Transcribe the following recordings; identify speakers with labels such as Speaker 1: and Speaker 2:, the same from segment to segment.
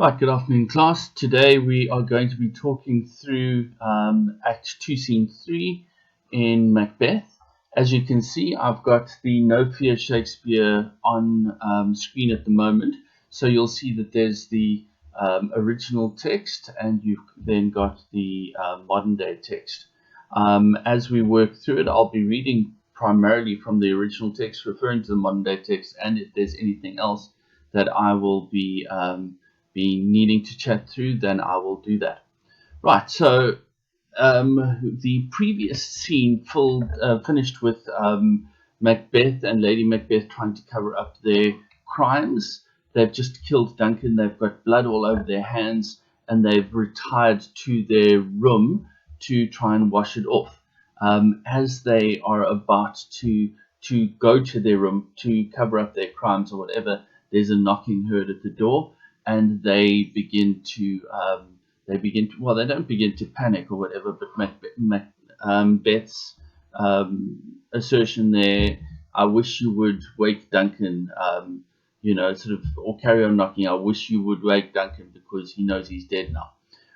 Speaker 1: Right, good afternoon, class. Today we are going to be talking through Act 2, Scene 3 in Macbeth. As you can see, I've got the No Fear Shakespeare on screen at the moment. So you'll see that there's the original text and you've then got the modern day text. As we work through it, I'll be reading primarily from the original text, referring to the modern day text, and if there's anything else that I will be needing to chat through, then I will do that. Right, so the previous scene finished with Macbeth and Lady Macbeth trying to cover up their crimes. They've just killed Duncan, they've got blood all over their hands, and they've retired to their room to try and wash it off. As they are about to go to their room to cover up their crimes or whatever, there's a knocking heard at the door, and they begin to well, they don't begin to panic or whatever, but Macbeth's assertion there, I wish you would wake Duncan, sort of, or carry on knocking, I wish you would wake Duncan because he knows he's dead now.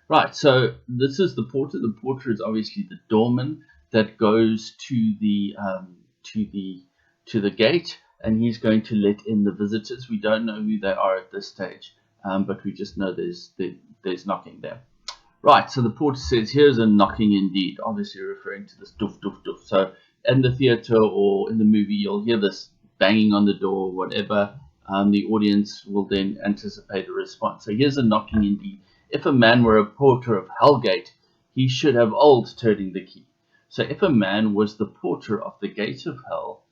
Speaker 1: Right, so this is the porter. The porter is obviously the doorman that goes to the gate, and he's going to let in the visitors. We don't know who they are at this stage, but we just know there's knocking there. Right, so the porter says, here's a knocking indeed, obviously referring to this doof, doof, doof. So in the theatre or in the movie, you'll hear this banging on the door or whatever. The audience will then anticipate a response. So here's a knocking indeed. If a man were a porter of Hellgate, he should have old turning the key. So if a man was the porter of the gate of hell,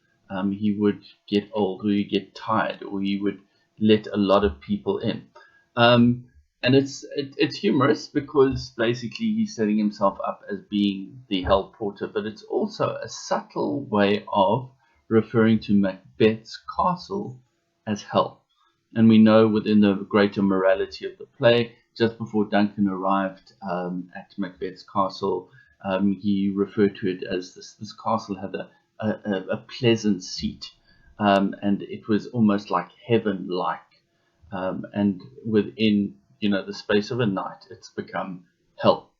Speaker 1: he would get old, or he'd get tired, or he would let a lot of people in. And it's humorous because basically he's setting himself up as being the hell porter, but it's also a subtle way of referring to Macbeth's castle as hell. And we know within the greater morality of the play, just before Duncan arrived at Macbeth's castle, he referred to it as this castle had a pleasant seat, and it was almost like heaven-like. And within the space of a night, it's become hell.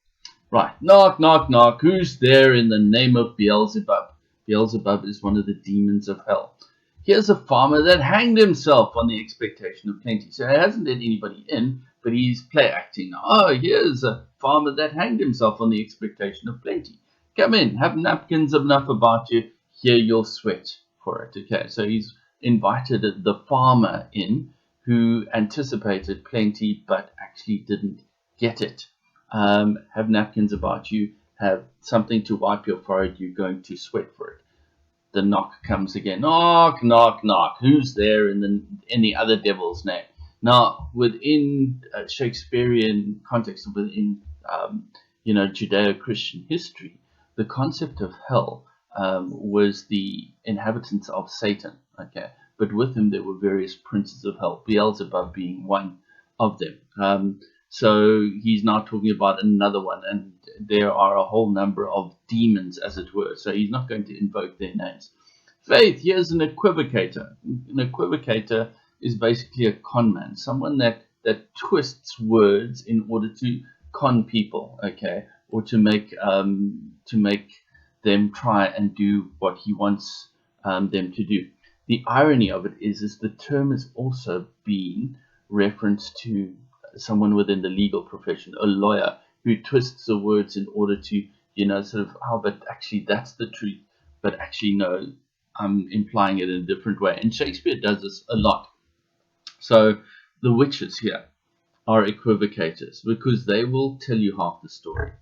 Speaker 1: Right, knock, knock, knock. Who's there in the name of Beelzebub? Beelzebub is one of the demons of hell. Here's a farmer that hanged himself on the expectation of plenty. So he hasn't let anybody in, but he's play acting. Oh, here's a farmer that hanged himself on the expectation of plenty. Come in, have napkins enough about you. Here you'll sweat for it. Okay, so he's invited the farmer in who anticipated plenty but actually didn't get it. Have napkins about you, have something to wipe your forehead, you're going to sweat for it. The knock comes again. Knock, knock, knock. Who's there in the other devil's name? Now, within Shakespearean context, within Judeo-Christian history, the concept of hell was the inhabitants of Satan. Okay, but with him there were various princes of hell, Beelzebub being one of them. So he's now talking about another one, and there are a whole number of demons, as it were. So he's not going to invoke their names. Faith, here's an equivocator. An equivocator is basically a con man, someone that twists words in order to con people, okay, or to make them try and do what he wants them to do. The irony of it is the term is also being referenced to someone within the legal profession, a lawyer who twists the words in order to, sort of, but actually that's the truth, but actually no, I'm implying it in a different way. And Shakespeare does this a lot. So the witches here are equivocators because they will tell you half the story,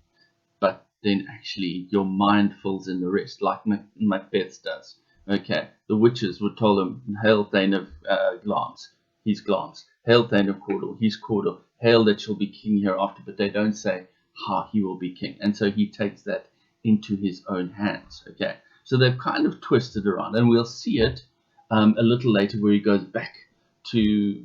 Speaker 1: but then actually your mind fills in the rest, like Macbeth does. Okay, the witches would tell him, hail Thane of Glance, he's Glance. Hail Thane of Cawdor, he's Cawdor. Hail that shall be king hereafter, but they don't say how he will be king. And so he takes that into his own hands. Okay, so they've kind of twisted around, and we'll see it a little later where he goes back to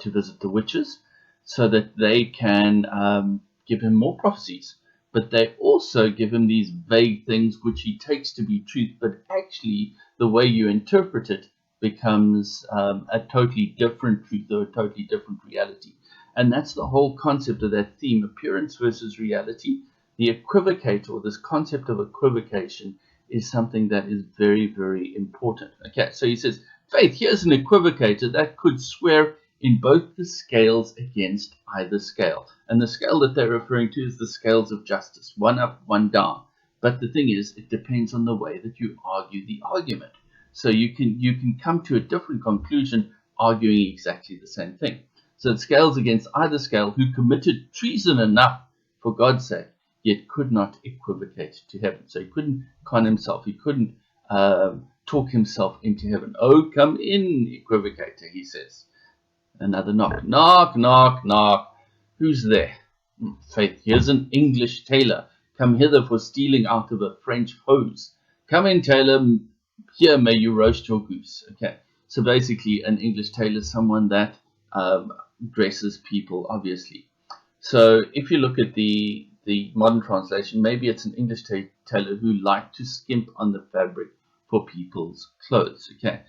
Speaker 1: visit the witches so that they can give him more prophecies. But they also give him these vague things which he takes to be truth, but actually the way you interpret it becomes a totally different truth or a totally different reality. And that's the whole concept of that theme, appearance versus reality. The equivocator, or this concept of equivocation, is something that is very, very important. Okay, so he says, Faith, here's an equivocator that could swear in both the scales against either scale. And the scale that they're referring to is the scales of justice, one up, one down. But the thing is, it depends on the way that you argue the argument. So you can come to a different conclusion arguing exactly the same thing. So it scales against either scale, who committed treason enough for God's sake, yet could not equivocate to heaven. So he couldn't con himself. He couldn't talk himself into heaven. Oh, come in, equivocator, he says. Another knock. Knock, knock, knock. Who's there? Faith, here's an English tailor, come hither for stealing out of a French hose. Come in, tailor. Here may you roast your goose. Okay. So basically, an English tailor is someone that dresses people, obviously. So if you look at the modern translation, maybe it's an English tailor who liked to skimp on the fabric for people's clothes. Okay.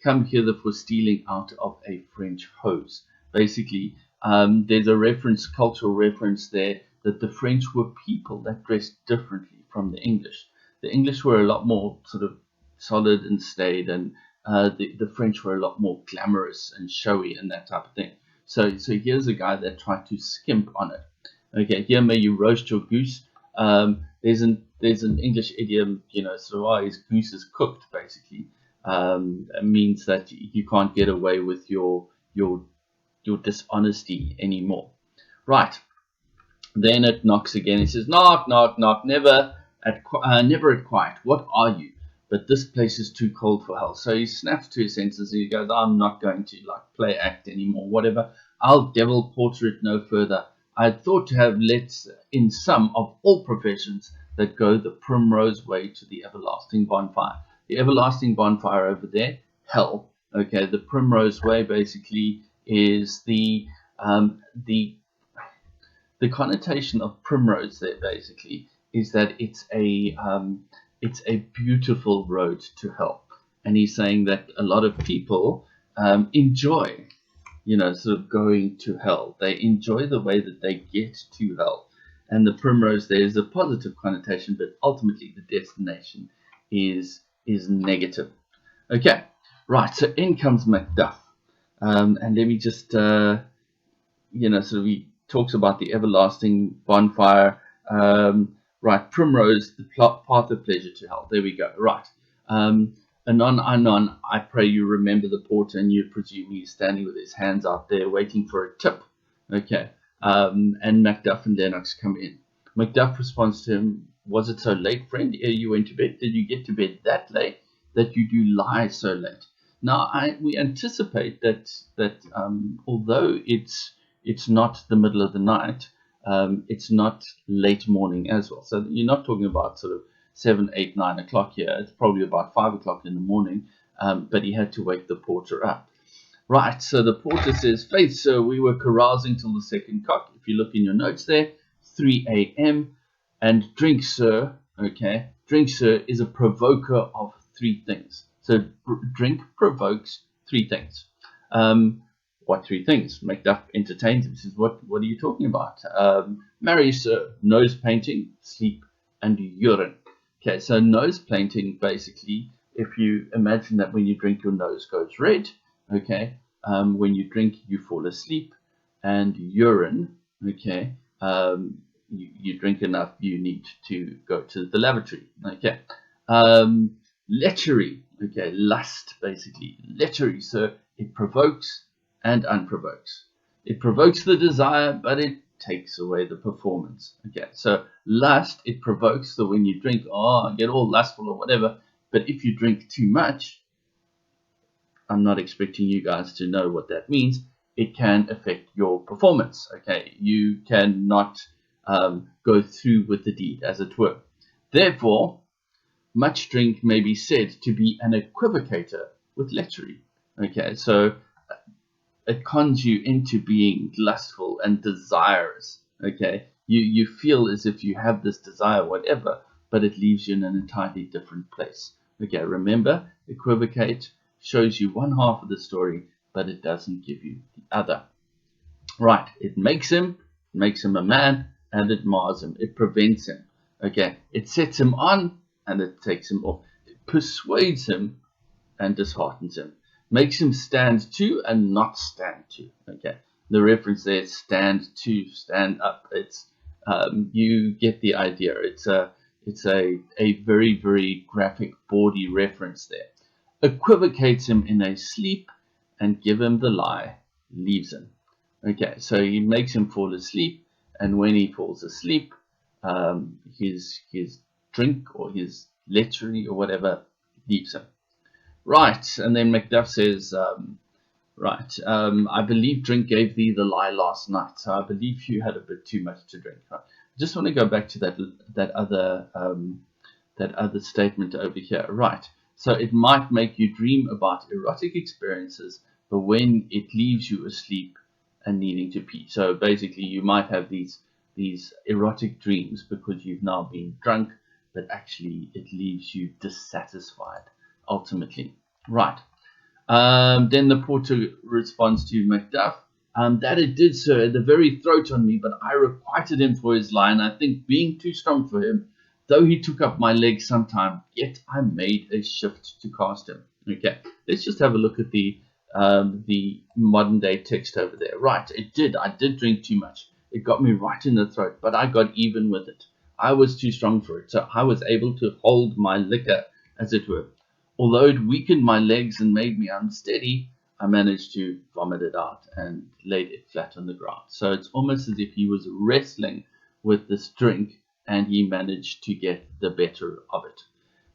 Speaker 1: Come hither for stealing out of a French hose. Basically, there's a reference, cultural reference there, that the French were people that dressed differently from the English. The English were a lot more sort of solid and staid, and the French were a lot more glamorous and showy and that type of thing. So here's a guy that tried to skimp on it. Okay, here may you roast your goose. There's an English idiom, sort of, his goose is cooked, basically. It means that you can't get away with your dishonesty anymore. Right. Then it knocks again. It says, knock, knock, knock. Never at quiet. What are you? But this place is too cold for hell. So he snaps to his senses and he goes, I'm not going to play act anymore. Whatever. I'll devil porter it no further. I had thought to have let in some of all professions that go the primrose way to the everlasting bonfire. The everlasting bonfire over there, hell. Okay, the primrose way basically is the connotation of primrose there basically is that it's a beautiful road to hell. And he's saying that a lot of people enjoy, sort of going to hell. They enjoy the way that they get to hell. And the primrose there is a positive connotation, but ultimately the destination is negative. Okay, right, so in comes Macduff. And let me just, sort of, he talks about the everlasting bonfire. Right, primrose, the path of pleasure to hell. There we go. Right. Anon, I pray you remember the porter, and you presume he's standing with his hands out there waiting for a tip. Okay. And Macduff and Lennox come in. Macduff responds to him, was it so late, friend, ere you went to bed? Did you get to bed that late that you do lie so late? Now, we anticipate that although it's not the middle of the night, it's not late morning as well. So you're not talking about sort of 7, 8, 9 o'clock here. It's probably about 5 o'clock in the morning, but he had to wake the porter up. Right, so the porter says, Faith, sir, we were carousing till the second cock. If you look in your notes there, 3 a.m. And drink, sir, okay, drink, sir, is a provoker of 3 things. So drink provokes 3 things. What 3 things? Macduff entertains him. He says, what are you talking about? Marry, sir, nose painting, sleep, and urine. Okay, so nose painting, basically, if you imagine that when you drink, your nose goes red. Okay, when you drink, you fall asleep. And urine, okay, you drink enough, you need to go to the lavatory. Okay, lechery, okay, lust, basically. Lechery, so it provokes and unprovokes. It provokes the desire, but it takes away the performance. Okay, so lust, it provokes, so when you drink, I get all lustful or whatever, but if you drink too much, I'm not expecting you guys to know what that means, it can affect your performance. Okay, you cannot go through with the deed, as it were. Therefore, much drink may be said to be an equivocator with lechery. Okay, so it cons you into being lustful and desirous. Okay, you feel as if you have this desire, whatever, but it leaves you in an entirely different place. Okay, remember, equivocate shows you one half of the story, but it doesn't give you the other. Right, it makes him a man, and it mars him. It prevents him. Okay, it sets him on and it takes him off. It persuades him and disheartens him. Makes him stand to and not stand to. Okay, the reference there is stand to, stand up. It's you get the idea. It's a very very graphic bawdy reference there. Equivocates him in a sleep and give him the lie, leaves him. Okay, so he makes him fall asleep, and when he falls asleep, his drink or his lechery or whatever leaves him. Right, and then Macduff says, right, I believe drink gave thee the lie last night, so I believe you had a bit too much to drink. I just want to go back to that other statement over here. Right, so it might make you dream about erotic experiences, but when it leaves you asleep and needing to pee. So basically, you might have these erotic dreams because you've now been drunk, but actually it leaves you dissatisfied ultimately. Right. Then the porter responds to Macduff, that it did, sir, at the very throat on me, but I requited him for his lie, and I think being too strong for him, though he took up my leg sometime, yet I made a shift to cast him. Okay, let's just have a look at the modern day text over there. Right, I did drink too much. It got me right in the throat, but I got even with it. I was too strong for it, so I was able to hold my liquor, as it were. Although it weakened my legs and made me unsteady, I managed to vomit it out and laid it flat on the ground. So it's almost as if he was wrestling with this drink and he managed to get the better of it.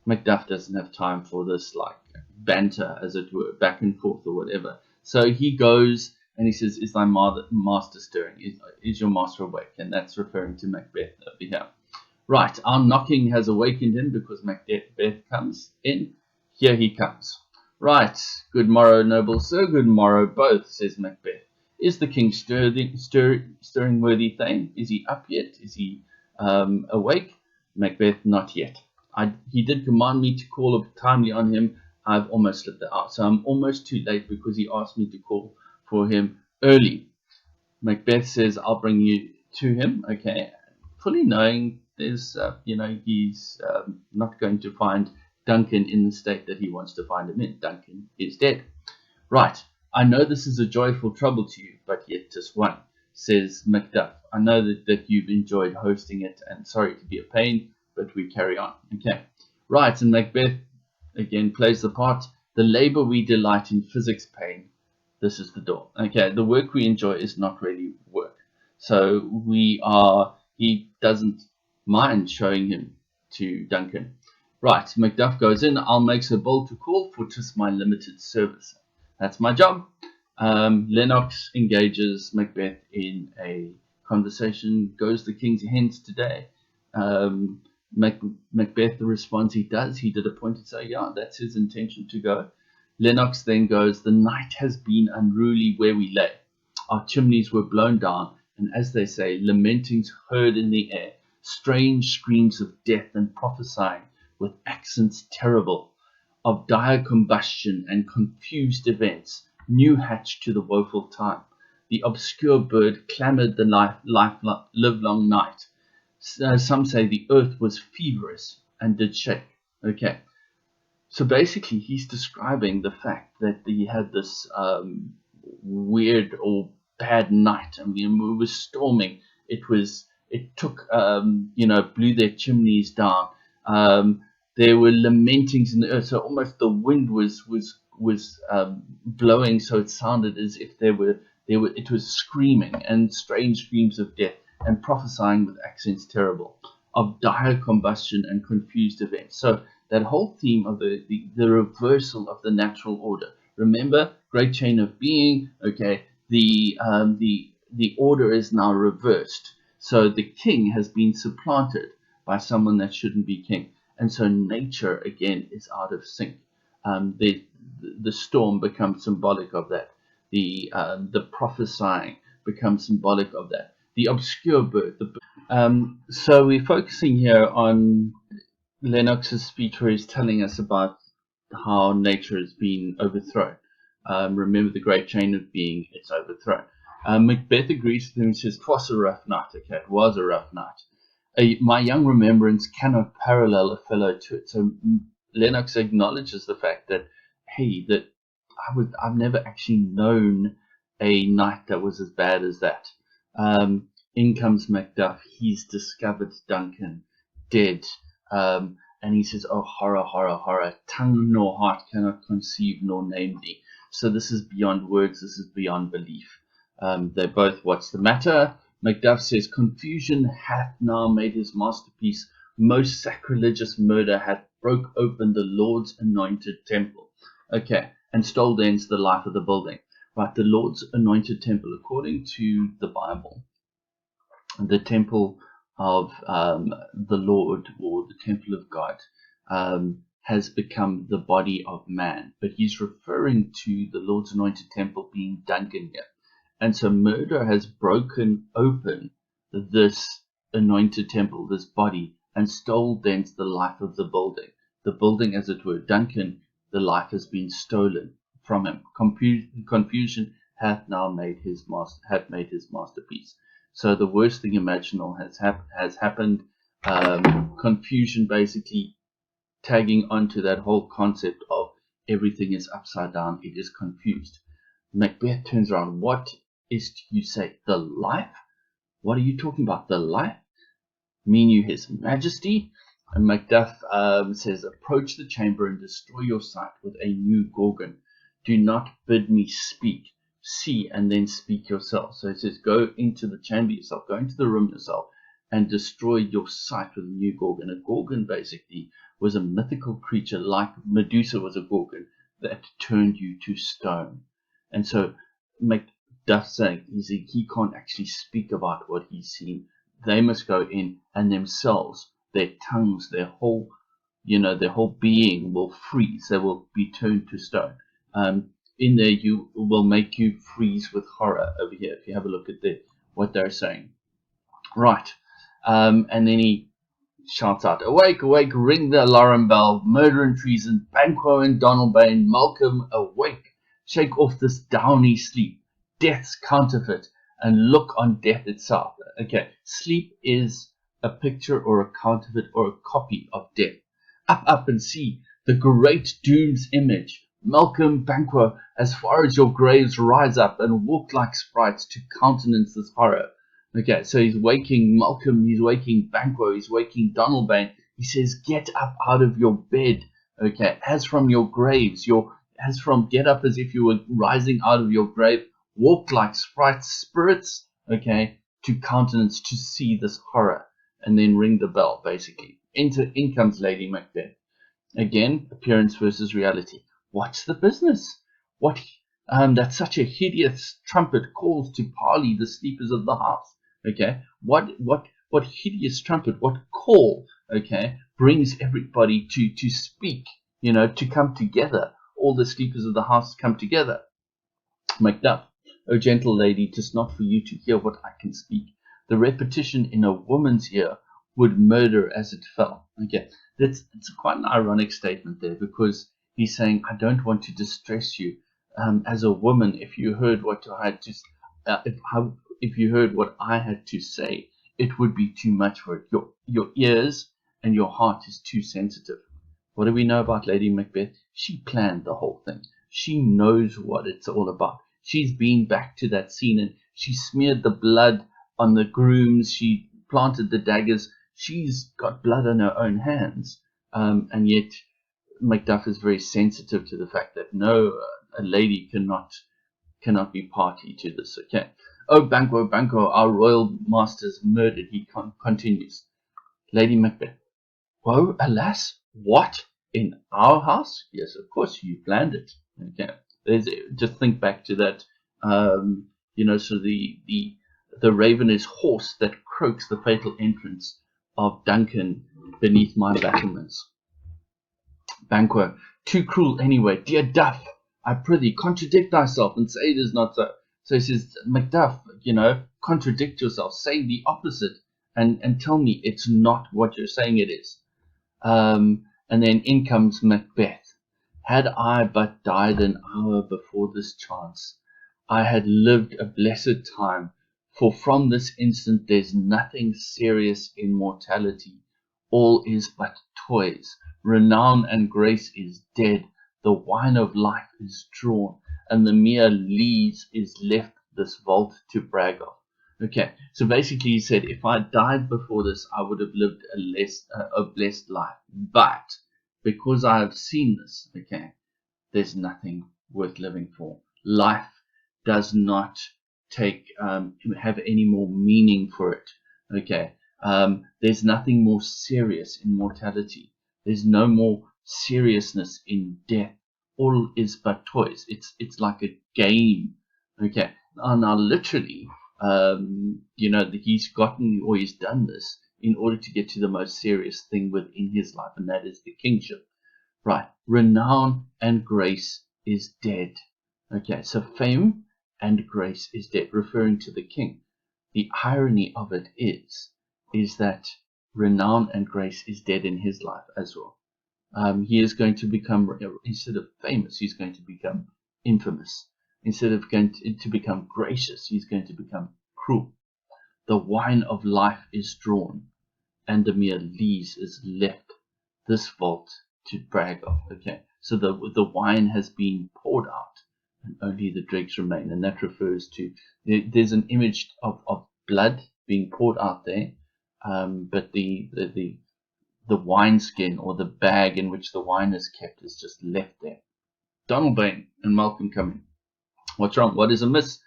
Speaker 1: Macduff doesn't have time for this like banter, as it were, back and forth or whatever. So he goes and he says, "Is thy master stirring? Is your master awake?" And that's referring to Macbeth over here. Right, our knocking has awakened him because Macbeth comes in. Here he comes. Right, good morrow, noble sir, good morrow both, says Macbeth. Is the king stirring, worthy thane? Is he up yet? Is he awake? Macbeth, not yet. He did command me to call up timely on him. I've almost slipped it out, so I'm almost too late because he asked me to call for him early. Macbeth says, I'll bring you to him, okay, fully knowing there's, he's not going to find Duncan in the state that he wants to find him in. Duncan is dead. Right, I know this is a joyful trouble to you, but yet 'tis one, says Macduff. I know that you've enjoyed hosting it, and sorry to be a pain, but we carry on. Okay, right, and Macbeth again plays the part. The labor we delight in physics pain. This is the door. Okay, the work we enjoy is not really work. So he doesn't mind showing him to Duncan. Right, Macduff goes in. I'll make so bold to call, for 'tis my limited service. That's my job. Lennox engages Macbeth in a conversation. Goes the king's hens today? Macbeth responds, he does. He did appoint it, so yeah, that's his intention to go. Lennox then goes, the night has been unruly where we lay. Our chimneys were blown down, and as they say, lamentings heard in the air, strange screams of death and prophesying with accents terrible, of dire combustion and confused events, new hatched to the woeful time. The obscure bird clamoured the livelong night. Some say the earth was feverish and did shake. Okay, so basically he's describing the fact that he had this weird or bad night. I mean, it was storming. It took blew their chimneys down. There were lamentings in the earth, so almost the wind was blowing, so it sounded as if it was screaming, and strange screams of death, and prophesying with accents terrible, of dire combustion and confused events. So that whole theme of the reversal of the natural order. Remember, great chain of being. Okay, the order is now reversed. So the king has been supplanted by someone that shouldn't be king, and so nature again is out of sync. The storm becomes symbolic of that. The prophesying becomes symbolic of that. The obscure bird. So we're focusing here on Lennox's speech where he's telling us about how nature has been overthrown. Remember the great chain of being, it's overthrown. Macbeth agrees with him and says, "'Twas a rough night." Okay, it was a rough night. My young remembrance cannot parallel a fellow to it. So Lennox acknowledges the fact that, hey, that I've never actually known a night that was as bad as that. In comes Macduff. He's discovered Duncan dead. And he says, "Oh, horror, horror, horror. Tongue nor heart cannot conceive nor name thee." So this is beyond words. This is beyond belief. They're both, "What's the matter?" Macduff says, "Confusion hath now made his masterpiece. Most sacrilegious murder hath broke open the Lord's anointed temple." Okay, and stole thence the life of the building. Right, the Lord's anointed temple, according to the Bible, the temple of the Lord, or the temple of God, has become the body of man. But he's referring to the Lord's anointed temple being Duncan here. And so murder has broken open this anointed temple, this body, and stole thence the life of the building. The building, as it were. Duncan, the life has been stolen from him. Confusion hath now made his masterpiece. So the worst thing imaginable has happened. Confusion basically tagging onto that whole concept of everything is upside down. It is confused. Macbeth turns around. "What is you say? The life? What are you talking about? The life? Mean you his majesty?" And Macduff says, "Approach the chamber and destroy your sight with a new Gorgon. Do not bid me speak. See and then speak yourself." So it says, go into the chamber yourself, go into the room yourself, and destroy your sight with a new Gorgon. A Gorgon basically was a mythical creature, like Medusa was a Gorgon, that turned you to stone. And so Macduff saying he can't actually speak about what he's seen. They must go in, and themselves, their tongues, their whole being will freeze. They will be turned to stone. In there, you will make you freeze with horror over here. If you have a look at what they're saying, right? And then he shouts out, "Awake, awake! Ring the alarm bell! Murder and treason! Banquo and Donalbain! Malcolm, awake! Shake off this downy sleep, death's counterfeit, and look on death itself." Okay, sleep is a picture or a counterfeit or a copy of death. Up and see the great doom's image. Malcolm, Banquo, as far as your graves, rise up and walk like sprites to countenance this horror. Okay, so he's waking Malcolm, he's waking Banquo, he's waking Donalbain. He says, "Get up out of your bed." Okay, as from your graves, get up as if you were rising out of your grave. Walk like sprites, spirits, okay, to countenance, to see this horror. And then ring the bell, basically. In comes Lady Macbeth. Again, appearance versus reality. What's the business? What that such a hideous trumpet calls to parley the sleepers of the house? Okay, what hideous trumpet? What call? Okay, brings everybody to speak. To come together. All the sleepers of the house come together. Macduff, "O gentle lady, 'tis not for you to hear what I can speak. The repetition in a woman's ear would murder as it fell." Okay, it's quite an ironic statement there, because he's saying, "I don't want to distress you as a woman. If you heard what I had to, if you heard what I had to say, it would be too much for it. Your ears and your heart is too sensitive." What do we know about Lady Macbeth? She planned the whole thing. She knows what it's all about. She's been back to that scene, and she smeared the blood on the grooms. She planted the daggers. She's got blood on her own hands. And yet Macduff is very sensitive to the fact that no, a lady cannot be party to this. Okay. "Oh, Banquo, Banquo, our royal master's murdered," he continues. Lady Macbeth, "Woe, alas, what? In our house?" "Yes, of course, you planned it." Okay. Just think back to that. So the raven is hoarse that croaks the fatal entrance of Duncan beneath my battlements. Banquo, "Too cruel anyway. Dear Duff, I prithee, contradict thyself and say it is not so." So he says, "Macduff, contradict yourself. Say the opposite and tell me it's not what you're saying it is." And then in comes Macbeth. "Had I but died an hour before this chance, I had lived a blessed time, for from this instant there's nothing serious in mortality. All is but toys. Renown and grace is dead. The wine of life is drawn, and the mere lees is left this vault to brag of. Okay, so basically he said, if I died before this, I would have lived a blessed life. But because I have seen this, okay, there's nothing worth living for. Life does not have any more meaning for it. Okay, there's nothing more serious in mortality. There's no more seriousness in death. All is but toys. It's like a game. Okay, now literally, he's gotten or he's done this in order to get to the most serious thing within his life, and that is the kingship. Right, renown and grace is dead. Okay, so fame and grace is dead, referring to the king. The irony of it is that renown and grace is dead in his life as well. He is going to become, instead of famous, he's going to become infamous. Instead of going to become gracious, he's going to become cruel. The wine of life is drawn, and the mere lees is left this vault to brag of. Okay, so the wine has been poured out, and only the dregs remain, and that refers to there's an image of blood being poured out there, but the wineskin or the bag in which the wine is kept is just left there. Donald Bain and Malcolm coming. What's wrong? What is amiss?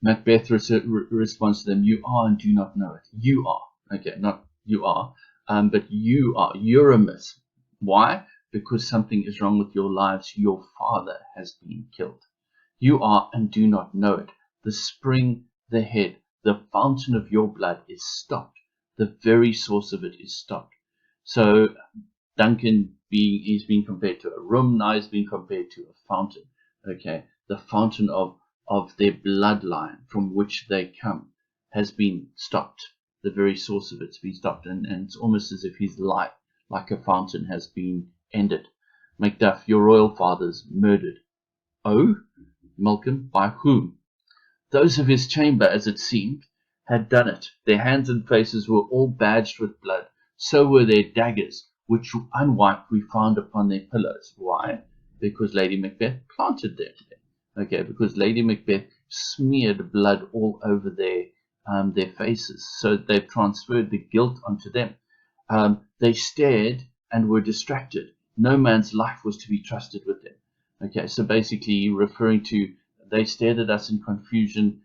Speaker 1: Macbeth responds to them, you are and do not know it. You are. Okay, not you are, but you are. You're amiss. Why? Because something is wrong with your lives. Your father has been killed. You are and do not know it. The spring, the head, the fountain of your blood is stopped. The very source of it is stopped. So Duncan is being compared to a room, now he's being compared to a fountain. Okay, the fountain of their bloodline from which they come has been stopped. The very source of it's been stopped, and it's almost as if his life, like a fountain, has been ended. Macduff, your royal father's murdered. Oh, Malcolm, by whom? Those of his chamber, as it seemed, had done it. Their hands and faces were all badged with blood. So were their daggers, which unwiped we found upon their pillows. Why? Because Lady Macbeth planted them there. Okay, because Lady Macbeth smeared blood all over their faces. So they've transferred the guilt onto them. They stared and were distracted. No man's life was to be trusted with them. Okay, so basically referring to they stared at us in confusion.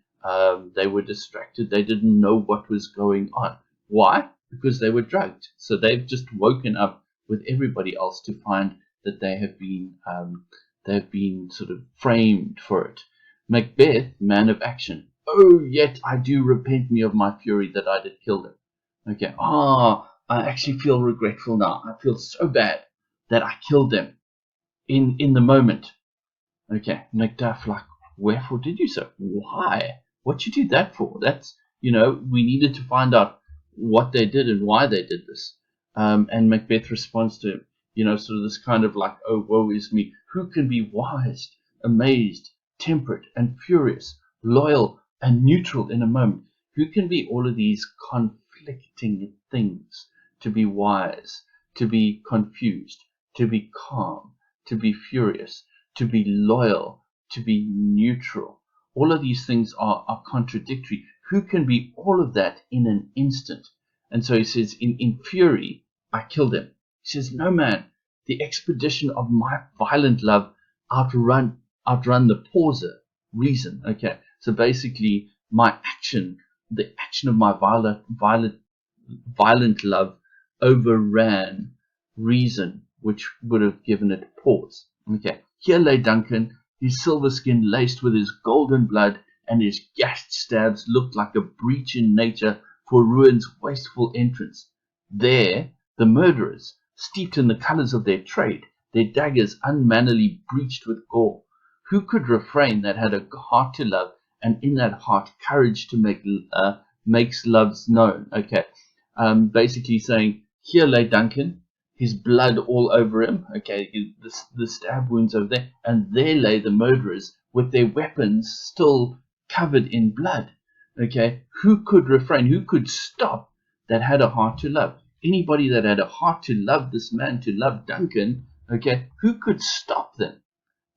Speaker 1: They were distracted. They didn't know what was going on. Why? Because they were drugged. So they've just woken up with everybody else to find that they have been sort of framed for it. Macbeth, man of action. Oh, yet I do repent me of my fury that I did kill them. Okay. I actually feel regretful now. I feel so bad that I killed them in the moment. Okay, Macduff, like, wherefore did you so? Why? What you do that for? That's, we needed to find out what they did and why they did this. And Macbeth responds to him, sort of this kind of like, oh, woe is me. Who can be wise, amazed, temperate, and furious, loyal, and neutral in a moment? Who can be all of these conflicting things? To be wise, to be confused, to be calm, to be furious, to be loyal, to be neutral. All of these things are contradictory. Who can be all of that in an instant? And so he says, in fury, I killed him. He says, no man, the expedition of my violent love outrun the pauser, reason. Okay, so basically my action, the action of my violent love overran reason, which would have given it pause. Okay, here lay Duncan, his silver skin laced with his golden blood, and his gashed stabs looked like a breach in nature for ruin's wasteful entrance. There, the murderers, steeped in the colours of their trade, their daggers unmannily breached with gore. Who could refrain that had a heart to love, and in that heart courage to makes loves known? Okay, basically saying, here lay Duncan, his blood all over him. Okay, the stab wounds over there, and there lay the murderers with their weapons still covered in blood. Okay, who could refrain? Who could stop that had a heart to love? Anybody that had a heart to love this man, to love Duncan, okay, who could stop them?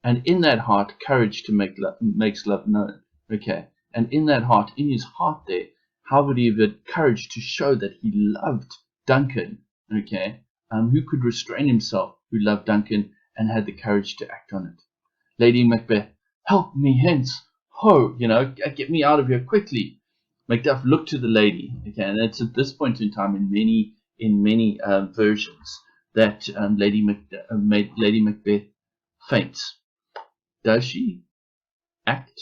Speaker 1: And in that heart, courage to makes love known. Okay, and in that heart, in his heart there, how would he have had courage to show that he loved Duncan? Okay, who could restrain himself, who loved Duncan and had the courage to act on it? Lady Macbeth, help me hence, ho! Get me out of here quickly. Macduff looked to the lady. Okay, and it's at this point in time in many versions that Lady Macbeth faints. Does she act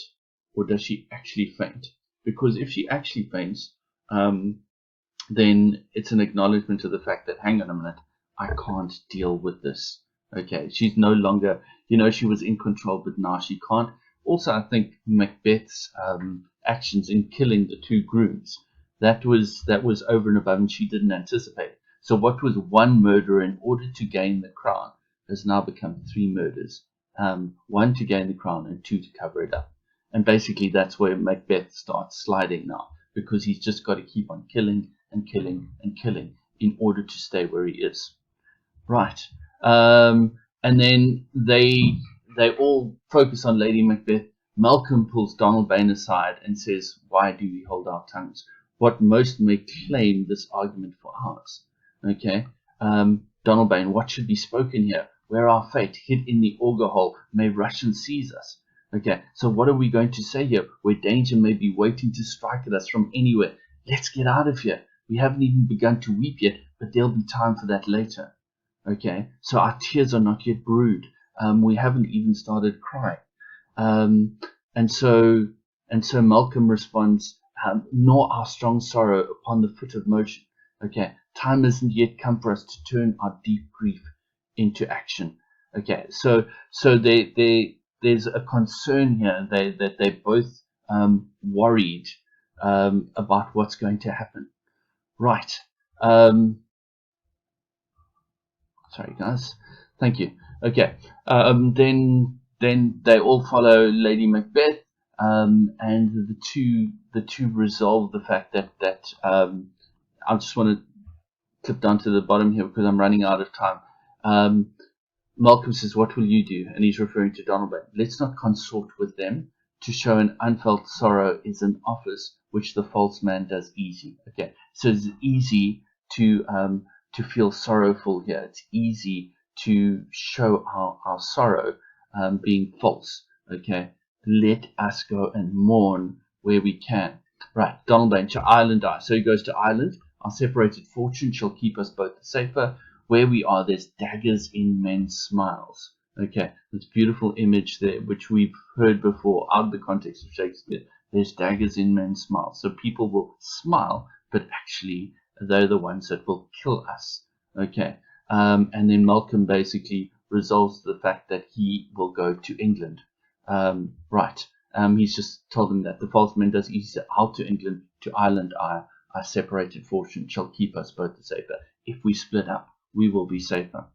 Speaker 1: or does she actually faint? Because if she actually faints, then it's an acknowledgement of the fact that, hang on a minute, I can't deal with this. Okay, she's no longer, she was in control, but now she can't. Also, I think Macbeth's actions in killing the two grooms, that was over and above, and she didn't anticipate. So what was one murder in order to gain the crown has now become three murders. One to gain the crown and two to cover it up. And basically that's where Macbeth starts sliding now, because he's just got to keep on killing and killing and killing in order to stay where he is. Right. And then they all focus on Lady Macbeth. Malcolm pulls Donalbain aside and says, why do we hold our tongues? What most may claim this argument for ours. Okay. Donalbain, what should be spoken here? Where our fate, hid in the auger hole, may rush and seize us. Okay, so what are we going to say here? Where danger may be waiting to strike at us from anywhere. Let's get out of here. We haven't even begun to weep yet, but there'll be time for that later. Okay, so our tears are not yet brewed. We haven't even started crying. And so Malcolm responds, nor our strong sorrow upon the foot of motion. Okay, time hasn't yet come for us to turn our deep grief into action. Okay, so there's a concern here that they're both worried about what's going to happen. Right. Sorry, guys. Thank you. Okay. Then they all follow Lady Macbeth, and the two resolve the fact that I just want to clip down to the bottom here because I'm running out of time. Malcolm says, what will you do? And he's referring to Donalbain. Let's not consort with them. To show an unfelt sorrow is an office which the false man does easy. Okay, so it's easy to feel sorrowful here. It's easy to show our sorrow being false. Okay, let us go and mourn where we can. Right, Donalbain, to Ireland I. So he goes to Ireland. Our separated fortune shall keep us both safer. Where we are, there's daggers in men's smiles. Okay, this beautiful image there, which we've heard before out of the context of Shakespeare. There's daggers in men's smiles. So people will smile, but actually they're the ones that will kill us. Okay, and then Malcolm basically resolves the fact that he will go to England. Right, he's just told him that the false man does easy out to England, to Ireland. Our separated fortune shall keep us both safer. If we split up, we will be safer.